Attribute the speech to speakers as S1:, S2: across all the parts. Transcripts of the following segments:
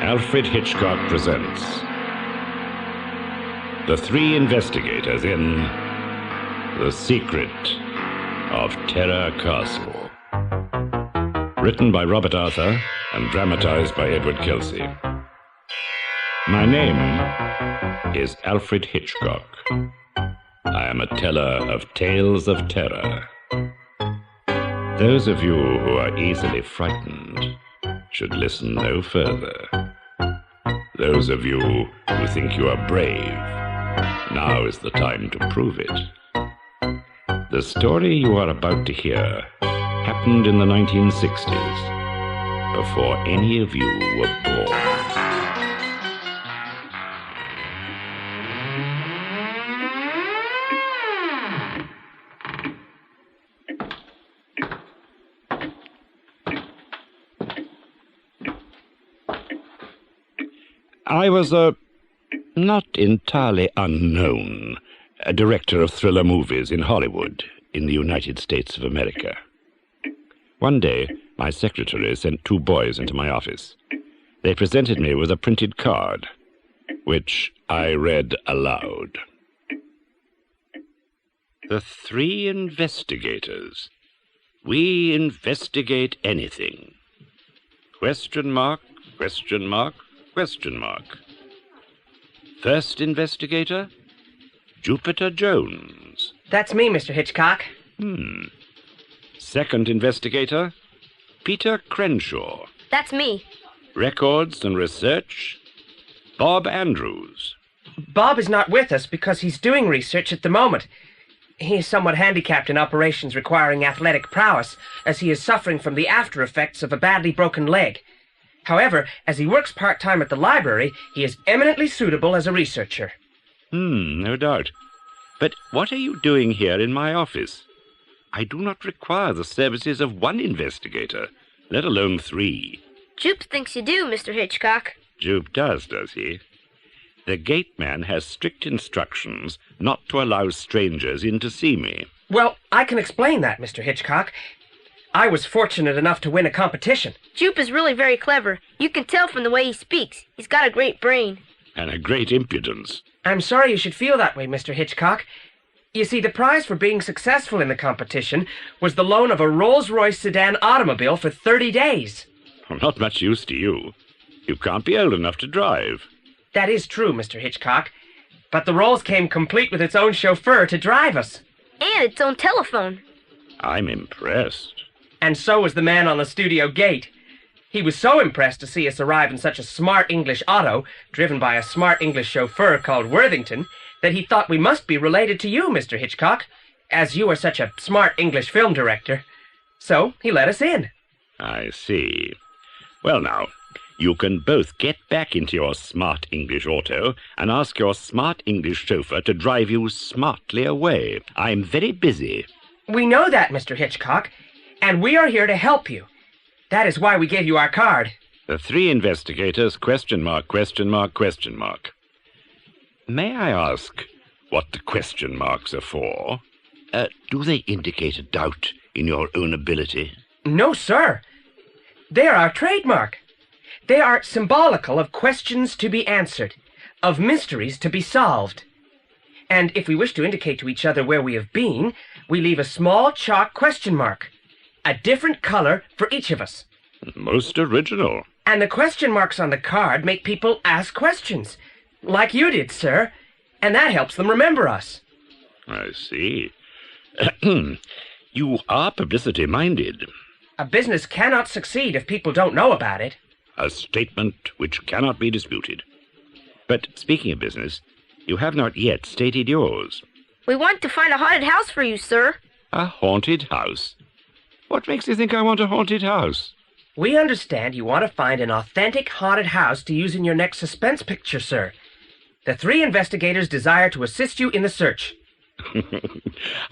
S1: Alfred Hitchcock presents The Three Investigators in The Secret of Terror Castle. Written by Robert Arthur and dramatized by Edward Kelsey. My name is Alfred Hitchcock. I am a teller of tales of terror. Those of you who are easily frightened should listen no further. Those of you who think you are brave, now is the time to prove it. The story you are about to hear happened in the 1960s, before any of you were born. I was a not entirely unknown director of thriller movies in Hollywood, in the United States of America. One day, my secretary sent two boys into my office. They presented me with a printed card, which I read aloud. The Three Investigators. We investigate anything. Question mark, question mark, question mark. First investigator, Jupiter Jones.
S2: That's me, Mr. Hitchcock.
S1: Second investigator, Peter Crenshaw.
S3: That's me.
S1: Records and research, Bob Andrews.
S2: Bob is not with us because he's doing research at the moment. He is somewhat handicapped in operations requiring athletic prowess, as he is suffering from the after effects of a badly broken leg. However, as he works part-time at the library, he is eminently suitable as a researcher.
S1: No doubt. But what are you doing here in my office? I do not require the services of one investigator, let alone three.
S3: Jupe thinks you do, Mr. Hitchcock.
S1: Jupe does he? The gateman has strict instructions not to allow strangers in to see me.
S2: Well, I can explain that, Mr. Hitchcock. I was fortunate enough to win a competition.
S3: Jupe is really very clever. You can tell from the way he speaks. He's got a great brain.
S1: And a great impudence.
S2: I'm sorry you should feel that way, Mr. Hitchcock. You see, the prize for being successful in the competition was the loan of a Rolls-Royce sedan automobile for 30 days.
S1: I'm not much use to you. You can't be old enough to drive.
S2: That is true, Mr. Hitchcock. But the Rolls came complete with its own chauffeur to drive us.
S3: And its own telephone.
S1: I'm impressed.
S2: And so was the man on the studio gate. He was so impressed to see us arrive in such a smart English auto, driven by a smart English chauffeur called Worthington, that he thought we must be related to you, Mr. Hitchcock, as you are such a smart English film director. So he let us in.
S1: I see. Well now, you can both get back into your smart English auto and ask your smart English chauffeur to drive you smartly away. I'm very busy.
S2: We know that, Mr. Hitchcock, and we are here to help you. That is why we gave you our card.
S1: The Three Investigators, question mark, question mark, question mark. May I ask what the question marks are for? Do they indicate a doubt in your own ability?
S2: No, sir. They are our trademark. They are symbolical of questions to be answered, of mysteries to be solved. And if we wish to indicate to each other where we have been, we leave a small chalk question mark, a different color for each of us.
S1: Most original.
S2: And the question marks on the card make people ask questions, like you did, sir, and that helps them remember us.
S1: I see. You are publicity-minded.
S2: A business cannot succeed if people don't know about it.
S1: A statement which cannot be disputed. But speaking of business, you have not yet stated yours.
S3: We want to find a haunted house for you, sir.
S1: A haunted house? What makes you think I want a haunted house?
S2: We understand you want to find an authentic haunted house to use in your next suspense picture, sir. The Three Investigators desire to assist you in the search.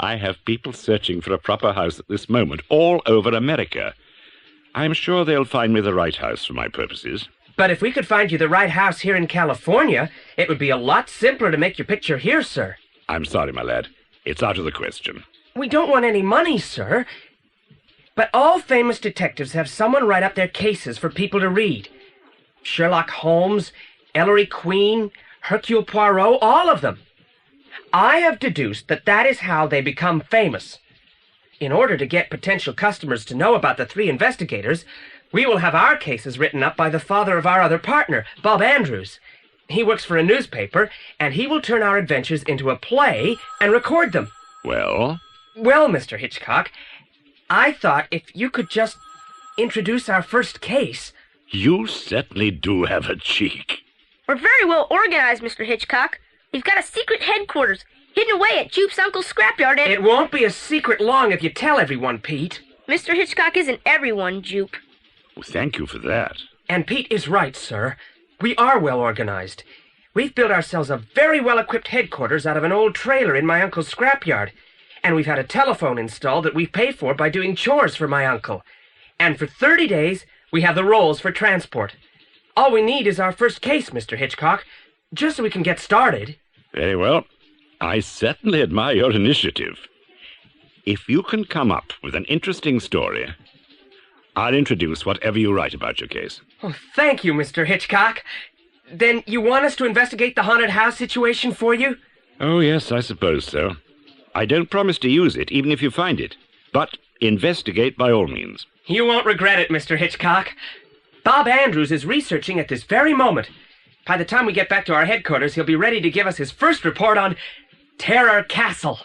S1: I have people searching for a proper house at this moment all over America. I'm sure they'll find me the right house for my purposes.
S2: But if we could find you the right house here in California, it would be a lot simpler to make your picture here, sir.
S1: I'm sorry, my lad. It's out of the question.
S2: We don't want any money, sir. But all famous detectives have someone write up their cases for people to read. Sherlock Holmes, Ellery Queen, Hercule Poirot, all of them. I have deduced that that is how they become famous. In order to get potential customers to know about the three investigators, we will have our cases written up by the father of our other partner, Bob Andrews. He works for a newspaper, and he will turn our adventures into a play and record them.
S1: Well?
S2: Well, Mr. Hitchcock, I thought if you could just introduce our first case.
S1: You certainly do have a cheek.
S3: We're very well organized, Mr. Hitchcock. We've got a secret headquarters hidden away at Jupe's uncle's scrapyard and...
S2: It won't be a secret long if you tell everyone, Pete.
S3: Mr. Hitchcock isn't everyone, Jupe.
S1: Well, thank you for that.
S2: And Pete is right, sir. We are well organized. We've built ourselves a very well-equipped headquarters out of an old trailer in my uncle's scrapyard. And we've had a telephone installed that we've paid for by doing chores for my uncle. And for 30 days, we have the rolls for transport. All we need is our first case, Mr. Hitchcock, just so we can get started.
S1: Very well. I certainly admire your initiative. If you can come up with an interesting story, I'll introduce whatever you write about your case.
S2: Oh, thank you, Mr. Hitchcock. Then you want us to investigate the haunted house situation for you?
S1: Oh, yes, I suppose so. I don't promise to use it, even if you find it. But investigate by all means.
S2: You won't regret it, Mr. Hitchcock. Bob Andrews is researching at this very moment. By the time we get back to our headquarters, he'll be ready to give us his first report on Terror Castle.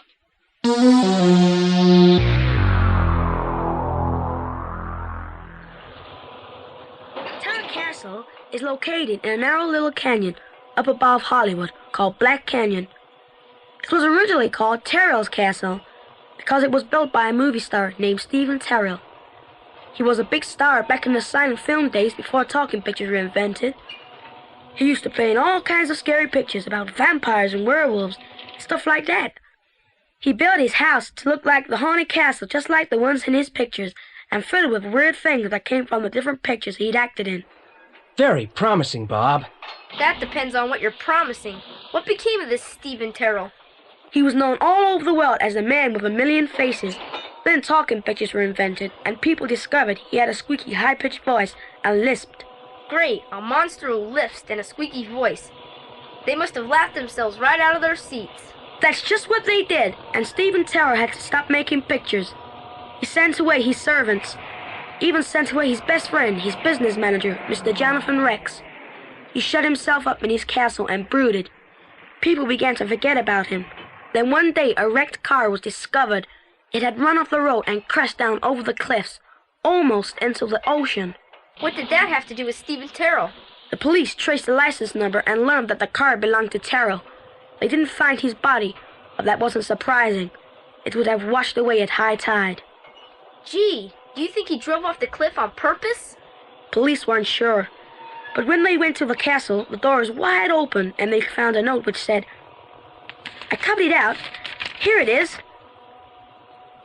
S4: Terror Castle is located in a narrow little canyon up above Hollywood called Black Canyon. It was originally called Terrell's Castle because it was built by a movie star named Stephen Terrell. He was a big star back in the silent film days before talking pictures were invented. He used to paint all kinds of scary pictures about vampires and werewolves and stuff like that. He built his house to look like the haunted castle just like the ones in his pictures and filled it with weird things that came from the different pictures he'd acted in.
S2: Very promising, Bob.
S3: That depends on what you're promising. What became of this Stephen Terrell?
S4: He was known all over the world as the man with a million faces. Then talking pictures were invented, and people discovered he had a squeaky high-pitched voice and lisped.
S3: Great, a monster who lisps and a squeaky voice. They must have laughed themselves right out of their seats.
S4: That's just what they did, and Stephen Terrell had to stop making pictures. He sent away his servants, even sent away his best friend, his business manager, Mr. Jonathan Rex. He shut himself up in his castle and brooded. People began to forget about him. Then one day a wrecked car was discovered. It had run off the road and crashed down over the cliffs, almost into the ocean.
S3: What did that have to do with Stephen Terrell?
S4: The police traced the license number and learned that the car belonged to Terrell. They didn't find his body, but that wasn't surprising. It would have washed away at high tide.
S3: Gee, do you think he drove off the cliff on purpose?
S4: Police weren't sure. But when they went to the castle, the door was wide open and they found a note which said, "I copied it out. Here it is.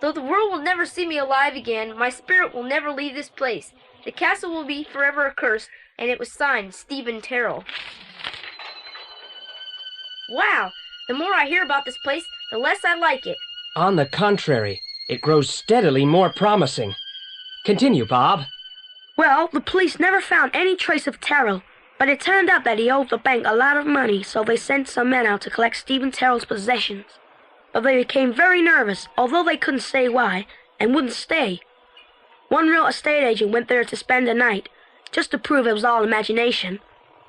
S3: Though the world will never see me alive again, my spirit will never leave this place. The castle will be forever accursed," and it was signed Stephen Terrell. Wow, the more I hear about this place, the less I like it.
S2: On the contrary, it grows steadily more promising. Continue, Bob.
S4: Well, the police never found any trace of Terrell, but it turned out that he owed the bank a lot of money, so they sent some men out to collect Stephen Terrell's possessions. But they became very nervous, although they couldn't say why, and wouldn't stay. One real estate agent went there to spend the night, just to prove it was all imagination.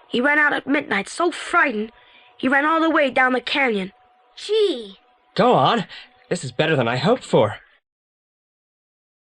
S4: He ran out at midnight, so frightened, he ran all the way down the canyon.
S3: Gee.
S2: Go on. This is better than I hoped for.